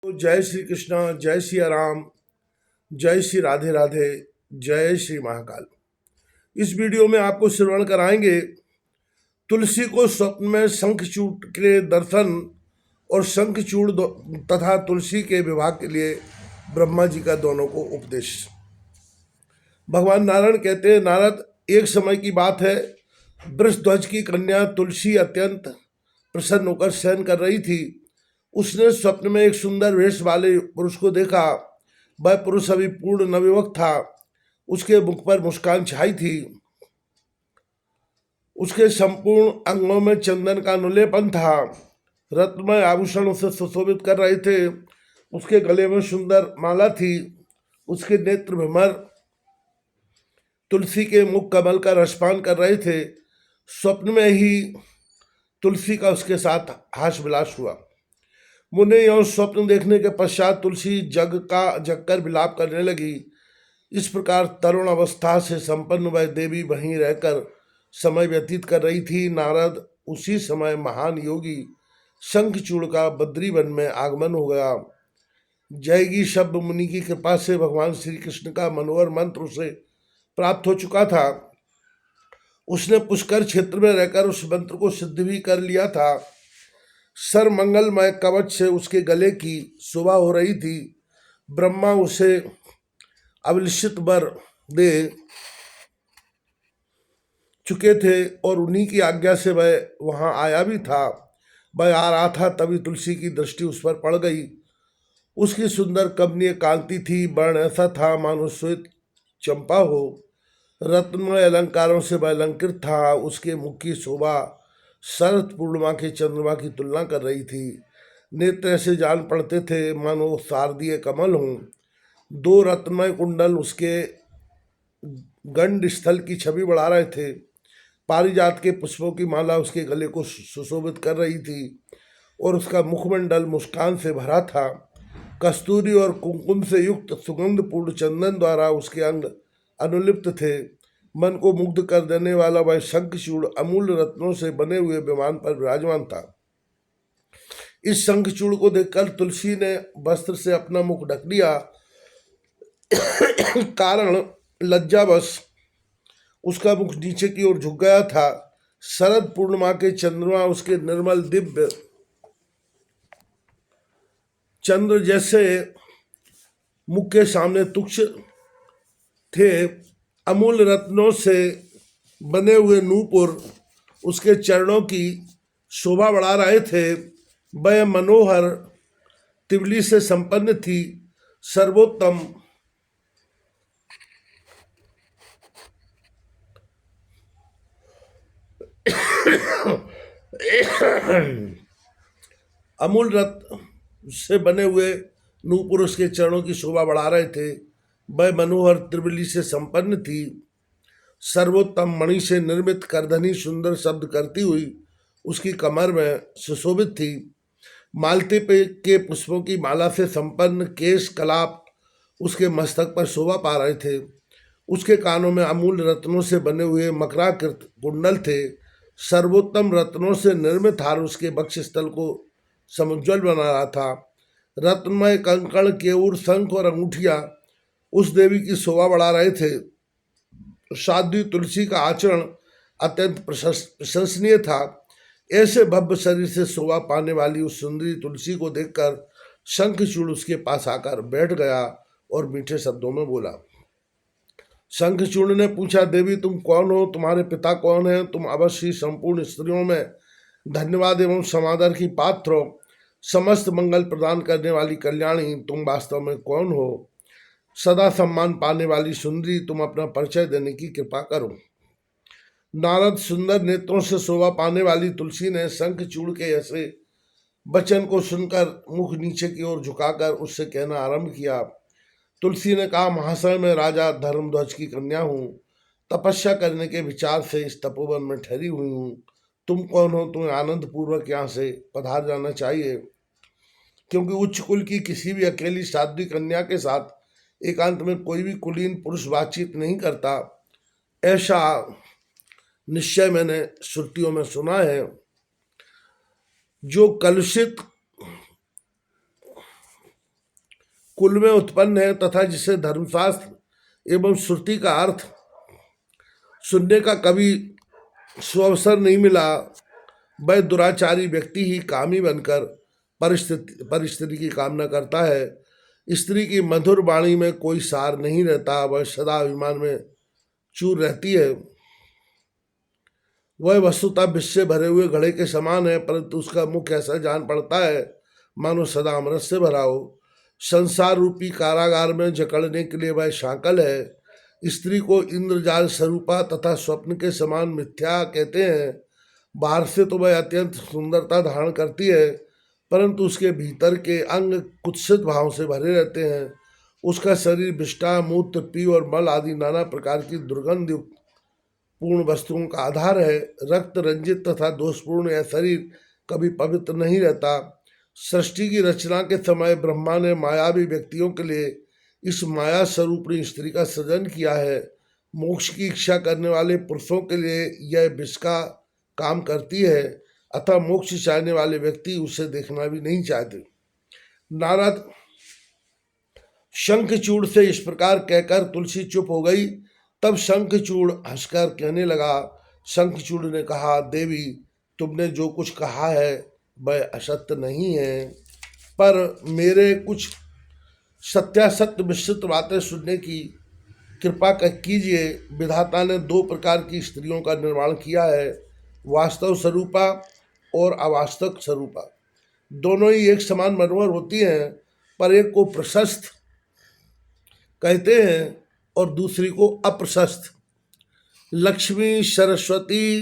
जय श्री कृष्ण, जय श्री राम, जय श्री राधे राधे, जय श्री महाकाल। इस वीडियो में आपको श्रवण कराएंगे तुलसी को स्वप्न में शंखचूड़ के दर्शन और शंखचूड़ तथा तुलसी के विवाह के लिए ब्रह्मा जी का दोनों को उपदेश। भगवान नारायण कहते हैं, नारद, एक समय की बात है, वृषध्वज की कन्या तुलसी अत्यंत प्रसन्न होकर शयन कर रही थी। उसने स्वप्न में एक सुंदर वेश वाले पुरुष को देखा। वह पुरुष अभी पूर्ण नवयुवक था। उसके मुख पर मुस्कान छाई थी। उसके संपूर्ण अंगों में चंदन का अनुलेपन था। रत्नमय आभूषण उसे सुशोभित कर रहे थे। उसके गले में सुंदर माला थी। उसके नेत्र भ्रमर तुलसी के मुख कमल का रसपान कर रहे थे। स्वप्न में ही तुलसी का उसके साथ हास विलास हुआ। मुने यौन स्वप्न देखने के पश्चात तुलसी जगकर विलाप करने लगी। इस प्रकार तरुण अवस्था से संपन्न वह देवी वहीं रहकर समय व्यतीत कर रही थी। नारद, उसी समय महान योगी शंखचूड़ का बद्री वन में आगमन हो गया। जयगी शब्द मुनि की कृपा से भगवान श्री कृष्ण का मनोहर मंत्र उसे प्राप्त हो चुका था। उसने पुष्कर क्षेत्र में रहकर उस मंत्र को सिद्ध भी कर लिया था। सर्वमंगलमय कवच से उसके गले की शोभा हो रही थी। ब्रह्मा उसे अभिलषित वर दे चुके थे और उन्हीं की आज्ञा से वह वहां आया भी था। वह आ रहा था, तभी तुलसी की दृष्टि उस पर पड़ गई। उसकी सुंदर कमनीय कांति थी। वर्ण ऐसा था मानो श्वेत चंपा हो। रत्नमय अलंकारों से वह अलंकृत था। उसके मुख की शोभा शरद पूर्णिमा के चंद्रमा की तुलना कर रही थी। नेत्र ऐसे जान पड़ते थे मानो शारदीय कमल हों। दो रत्नमय कुंडल उसके गंड स्थल की छवि बढ़ा रहे थे। पारिजात के पुष्पों की माला उसके गले को सुशोभित कर रही थी और उसका मुखमंडल मुस्कान से भरा था। कस्तूरी और कुमकुम से युक्त सुगंधपूर्ण चंदन द्वारा उसके अंग अनुलिप्त थे। मन को मुग्ध कर देने वाला वह शंखचूड़ अमूल्य रत्नों से बने हुए विमान पर विराजमान था। इस शंखचूड़ को देखकर तुलसी ने वस्त्र से अपना मुख ढक लिया। कारण लज्जावश उसका मुख नीचे की ओर झुक गया था। शरद पूर्णिमा के चंद्रमा उसके निर्मल दिव्य चंद्र जैसे मुख के सामने तुच्छ थे। अमूल्य रत्नों से बने हुए नूपुर उसके चरणों की शोभा बढ़ा रहे थे। वह मनोहर तिवली से संपन्न थी। सर्वोत्तम अमूल रत्न से बने हुए नूपुर उसके चरणों की शोभा बढ़ा रहे थे। वह मनोहर त्रिवली से संपन्न थी। सर्वोत्तम मणि से निर्मित करधनी सुंदर शब्द करती हुई उसकी कमर में सुशोभित थी। मालती पे के पुष्पों की माला से संपन्न केश कलाप उसके मस्तक पर शोभा पा रहे थे। उसके कानों में अमूल्य रत्नों से बने हुए मकराकृत कुंडल थे। सर्वोत्तम रत्नों से निर्मित हार उसके वक्षस्थल को समुज्वल बना रहा था। रत्नमय कंकण, केऊर, शंख और अंगूठियां उस देवी की शोभा बढ़ा रहे थे। साध्वी तुलसी का आचरण अत्यंत प्रशंसनीय था। ऐसे भव्य शरीर से शोभा पाने वाली उस सुंदरी तुलसी को देखकर शंखचूड़ उसके पास आकर बैठ गया और मीठे शब्दों में बोला। शंखचूड़ ने पूछा, देवी तुम कौन हो? तुम्हारे पिता कौन है? तुम अवश्य संपूर्ण स्त्रियों में धन्यवाद एवं समादर की पात्र हो। समस्त मंगल प्रदान करने वाली कल्याणी, तुम वास्तव में कौन हो? सदा सम्मान पाने वाली सुंदरी, तुम अपना परिचय देने की कृपा करो। नारद, सुंदर नेत्रों से शोभा पाने वाली तुलसी ने शंखचूड़ के ऐसे वचन को सुनकर मुख नीचे की ओर झुकाकर उससे कहना आरंभ किया। तुलसी ने कहा, महाशय, मैं राजा धर्मध्वज की कन्या हूँ। तपस्या करने के विचार से इस तपोवन में ठहरी हुई हूँ। तुम कौन हो? तुम्हें आनंद पूर्वक यहाँ से पधार जाना चाहिए, क्योंकि उच्च कुल की किसी भी अकेली साध्वी कन्या के साथ एकांत में कोई भी कुलीन पुरुष बातचीत नहीं करता। ऐसा निश्चय मैंने श्रुतियों में सुना है। जो कलुषित कुल में उत्पन्न है तथा जिसे धर्मशास्त्र एवं श्रुति का अर्थ सुनने का कभी सुअवसर नहीं मिला, वह दुराचारी व्यक्ति ही कामी बनकर परिस्थिति की कामना करता है। स्त्री की मधुर वाणी में कोई सार नहीं रहता, वह सदा अभिमान में चूर रहती है। वह वस्तुतः विष से भरे हुए घड़े के समान है, परंतु उसका मुख ऐसा जान पड़ता है मानो सदा अमृत से भरा हो। संसार रूपी कारागार में जकड़ने के लिए वह शाकल है। स्त्री को इंद्रजाल स्वरूपा तथा स्वप्न के समान मिथ्या कहते हैं। बाहर से तो वह अत्यंत सुंदरता धारण करती है, परंतु उसके भीतर के अंग कुत्सित भाव से भरे रहते हैं। उसका शरीर विष्ठा, मूत्र, पी और मल आदि नाना प्रकार की दुर्गंध युक्त पूर्ण वस्तुओं का आधार है। रक्त रंजित तथा दोषपूर्ण यह शरीर कभी पवित्र नहीं रहता। सृष्टि की रचना के समय ब्रह्मा ने मायावी व्यक्तियों के लिए इस माया स्वरूपणी स्त्री का सृजन किया है। मोक्ष की इच्छा करने वाले पुरुषों के लिए यह विष का काम करती है, अतः मोक्ष चाहने वाले व्यक्ति उसे देखना भी नहीं चाहते। नारद शंखचूड़ से इस प्रकार कहकर तुलसी चुप हो गई। तब शंखचूड़ हंसकर कहने लगा। शंखचूड़ ने कहा, देवी तुमने जो कुछ कहा है वह असत्य नहीं है, पर मेरे कुछ सत्यासत्य मिश्रित बातें सुनने की कृपा कीजिए। विधाता ने दो प्रकार की स्त्रियों का निर्माण किया है, वास्तव स्वरूपा और अवास्तव स्वरूपा। दोनों ही एक समान मनोहर होती हैं, पर एक को प्रशस्त कहते हैं और दूसरी को अप्रशस्त। लक्ष्मी, सरस्वती,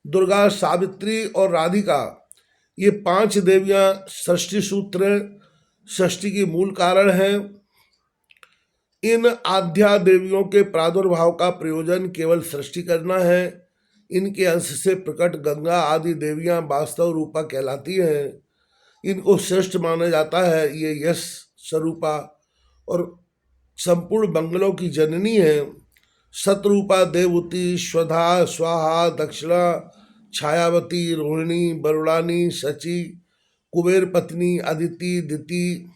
दुर्गा, सावित्री और राधिका, ये 5 देवियां सृष्टि सूत्र, सृष्टि की मूल कारण हैं। इन आद्या देवियों के प्रादुर्भाव का प्रयोजन केवल सृष्टि करना है। इनके अंश से प्रकट गंगा आदि देवियां वास्तव रूपा कहलाती हैं। इनको श्रेष्ठ माना जाता है। ये यश स्वरूपा और संपूर्ण मंगलों की जननी है। शत्रुपा देवती, स्वधा, स्वाहा, दक्षिणा, छायावती, रोहिणी, बरुणानी, शची, कुबेर पत्नी, अदिति, दिति,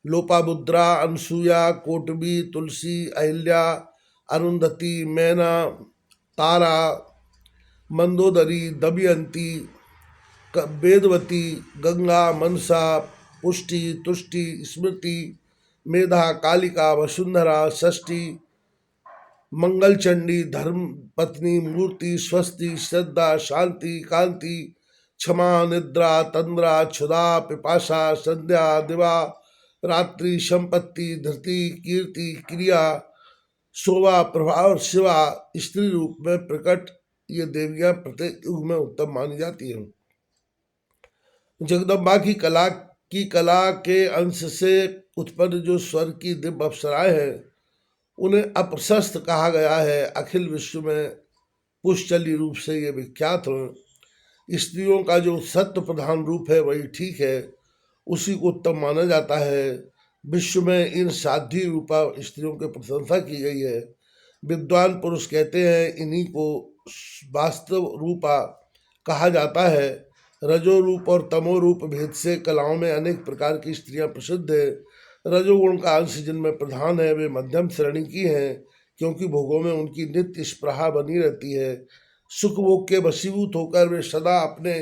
लोपामुद्रा, अनसुया, कोटबी, तुलसी, अहिल्या, अरुंधति, मैना, तारा, मंदोदरी, दमयंती, वेदवती, गंगा, मनसा, पुष्टि, तुष्टि, स्मृति, मेधा, कालिका, वसुंधरा, षष्ठी, मंगलचंडी, धर्म पत्नी, मूर्ति, स्वस्ति, श्रद्धा, शांति, कांति, क्षमा, निद्रा, तंद्रा, क्षुधा, पिपाशा, संध्या, दिवा, रात्रि, संपत्ति, धृति, कीर्ति, क्रिया, शोभा, प्रभाव और शिवा स्त्री रूप में प्रकट ये देवियां प्रत्येक युग में उत्तम मानी जाती हैं। जगदम्बा की कला के अंश से उत्पन्न जो स्वर्ग की दिव्य अप्सराएं हैं, उन्हें अप्रशस्त कहा गया है। अखिल विश्व में पुष्चली रूप से ये विख्यात हो। स्त्रियों का जो सत्य प्रधान रूप है वही ठीक है, उसी को उत्तम माना जाता है। विश्व में इन साध्वी रूपा स्त्रियों की प्रशंसा की गई है। विद्वान पुरुष कहते हैं इन्हीं को वास्तव रूपा कहा जाता है। रजो रूप और तमो रूप भेद से कलाओं में अनेक प्रकार की स्त्रियां प्रसिद्ध है। रजोगुण का अंश जिनमें प्रधान है वे मध्यम श्रेणी की हैं, क्योंकि भोगों में उनकी नित्य स्पृहा बनी रहती है। सुख भोग के वशीभूत होकर वे सदा अपने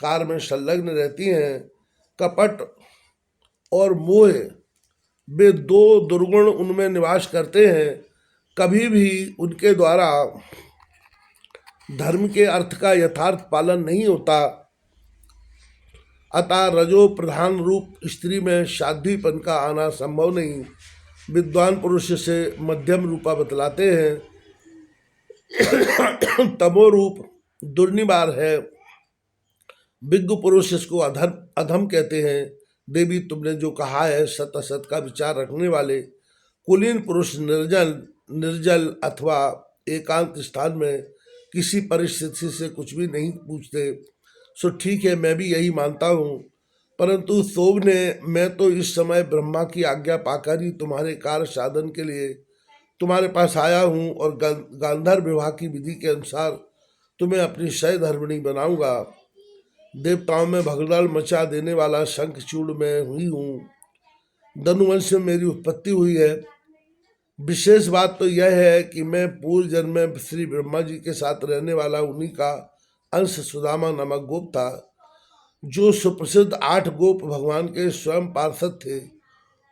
कार्य में संलग्न रहती हैं। कपट और मोह वे दो दुर्गुण उनमें निवास करते हैं। कभी भी उनके द्वारा धर्म के अर्थ का यथार्थ पालन नहीं होता। अतः रजो प्रधान रूप स्त्री में साध्वीपन का आना संभव नहीं। विद्वान पुरुष से मध्यम रूपा बतलाते हैं। तमो रूप दुर्निवार है। विज्ञ पुरुष इसको अधम कहते हैं। देवी तुमने जो कहा है सत असत का विचार रखने वाले कुलीन पुरुष निर्जल अथवा एकांत स्थान में किसी परिस्थिति से कुछ भी नहीं पूछते। सो ठीक है, मैं भी यही मानता हूँ, परंतु शोभने मैं तो इस समय ब्रह्मा की आज्ञा पाकर ही तुम्हारे कार्य साधन के लिए तुम्हारे पास आया हूँ और गांधार विवाह की विधि के अनुसार तुम्हें अपनी सहधर्मिणी बनाऊंगा। देवताओं में भगदड़ मचा देने वाला शंखचूड़ में हुई हूँ। धनुवंश में मेरी उत्पत्ति हुई है। विशेष बात तो यह है कि मैं पूर्व जन्म में श्री ब्रह्मा जी के साथ रहने वाला उन्हीं का अंश सुदामा नामक गोप था, जो सुप्रसिद्ध 8 गोप भगवान के स्वयं पार्षद थे।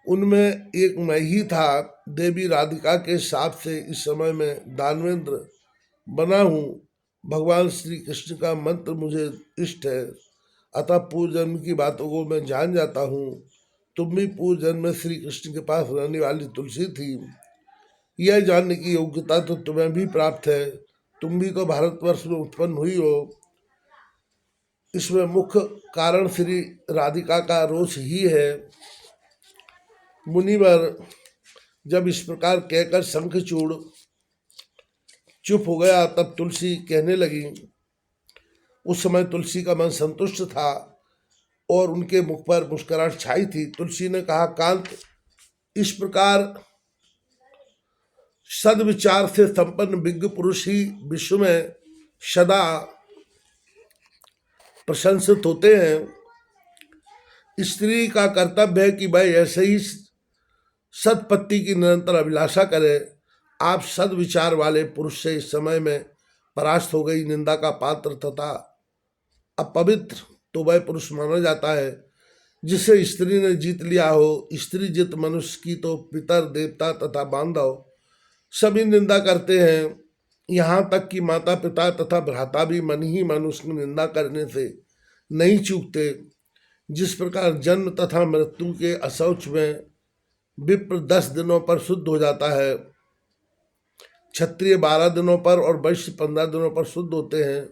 उनमें एक मैं ही था। देवी राधिका के शाप से इस समय में दानवेंद्र बना हूँ। भगवान श्री कृष्ण का मंत्र मुझे इष्ट है, अतः पूर्व जन्म की बातों को मैं जान जाता हूँ। तुम भी पूर्व जन्म में श्री कृष्ण के पास रहने वाली तुलसी थी। यह जानने की योग्यता तो तुम्हें भी प्राप्त है। तुम भी तो भारतवर्ष में उत्पन्न हुई हो। इसमें मुख्य कारण श्री राधिका का रोष ही है। मुनिवर जब इस प्रकार कहकर शंखचूड़ चुप हो गया, तब तुलसी कहने लगी। उस समय तुलसी का मन संतुष्ट था और उनके मुख पर मुस्कुराहट छाई थी। तुलसी ने कहा, कांत, इस प्रकार सद्विचार से संपन्न विज्ञ पुरुष ही विश्व में सदा प्रशंसित होते हैं। स्त्री का कर्तव्य है कि भाई ऐसे ही सत्पत्ति की निरंतर अभिलाषा करे। आप सद्विचार वाले पुरुष से इस समय में परास्त हो गई। निंदा का पात्र तथा अपवित्र तो वह पुरुष माना जाता है जिसे स्त्री ने जीत लिया हो। स्त्री जित मनुष्य की तो पितर, देवता तथा बांधव सभी निंदा करते हैं। यहाँ तक कि माता पिता तथा भ्राता भी मन ही मन उसकी निंदा करने से नहीं चूकते। जिस प्रकार जन्म तथा मृत्यु के अशौच में विप्र 10 दिनों पर शुद्ध हो जाता है, क्षत्रिय 12 दिनों पर और वैश्य 15 दिनों पर शुद्ध होते हैं,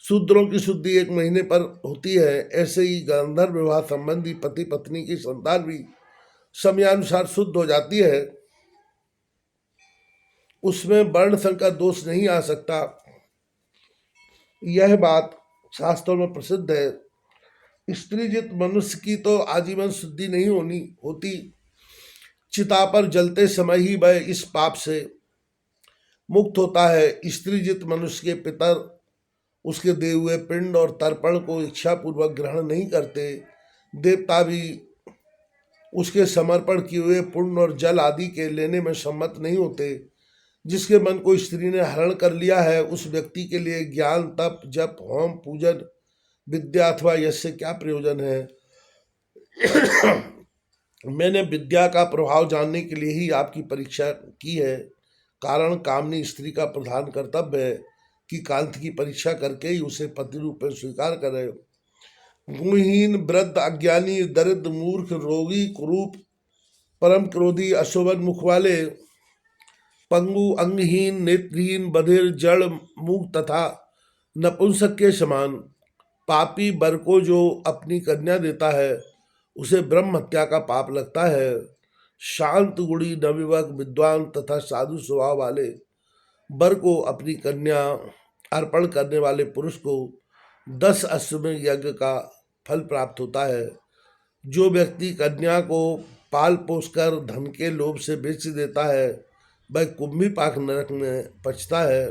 शूद्रों की शुद्धि 1 महीने पर होती है, ऐसे ही गांधर्व विवाह संबंधी पति पत्नी की संतान भी समयानुसार शुद्ध हो जाती है। उसमें वर्ण संकर दोष नहीं आ सकता। यह बात शास्त्रों में प्रसिद्ध है। स्त्रीजित मनुष्य की तो आजीवन शुद्धि नहीं होती। चिता पर जलते समय ही वह इस पाप से मुक्त होता है। स्त्रीजित मनुष्य के पितर उसके दिए हुए पिंड और तर्पण को इच्छापूर्वक ग्रहण नहीं करते। देवता भी उसके समर्पण किए हुए पुण्य और जल आदि के लेने में सम्मत नहीं होते। जिसके मन को स्त्री ने हरण कर लिया है, उस व्यक्ति के लिए ज्ञान, तप, जप, होम, पूजन, विद्या अथवा यश से क्या प्रयोजन है। मैंने विद्या का प्रभाव जानने के लिए ही आपकी परीक्षा की है। कारण कामनी स्त्री का प्रधान कर्तव्य है कि कांत की परीक्षा करके ही उसे पति रूप में स्वीकार करे। गुणहीन, वृद्ध, अज्ञानी, दरिद्र, मूर्ख, रोगी, कुरूप, परम क्रोधी, अशोभन मुख वाले, पंगु, अंगहीन, नेत्रहीन, बधिर, जड़, मूक तथा नपुंसक के समान पापी वर को जो अपनी कन्या देता है, उसे ब्रह्म हत्या का पाप लगता है। शांत, गुणी, नवयुवक, विद्वान तथा साधु स्वभाव वाले वर को अपनी कन्या अर्पण करने वाले पुरुष को 10 अश्वमेध यज्ञ का फल प्राप्त होता है। जो व्यक्ति कन्या को पाल पोस कर धन के लोभ से बेच देता है, वह कुंभी पाक नरक में पचता है।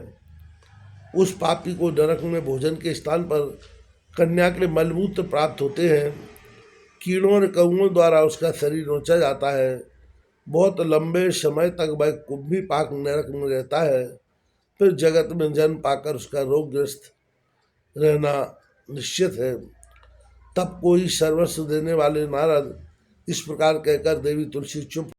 उस पापी को नरक में भोजन के स्थान पर कन्या के मलमूत्र प्राप्त होते हैं। कीड़ों और कौओं द्वारा उसका शरीर नोचा जाता है। बहुत लंबे समय तक वह कुंभी पाक नरक में रहता है। फिर जगत में जन्म पाकर उसका रोगग्रस्त रहना निश्चित है। तब कोई सर्वस्व देने वाले नारद इस प्रकार कहकर देवी तुलसी चुप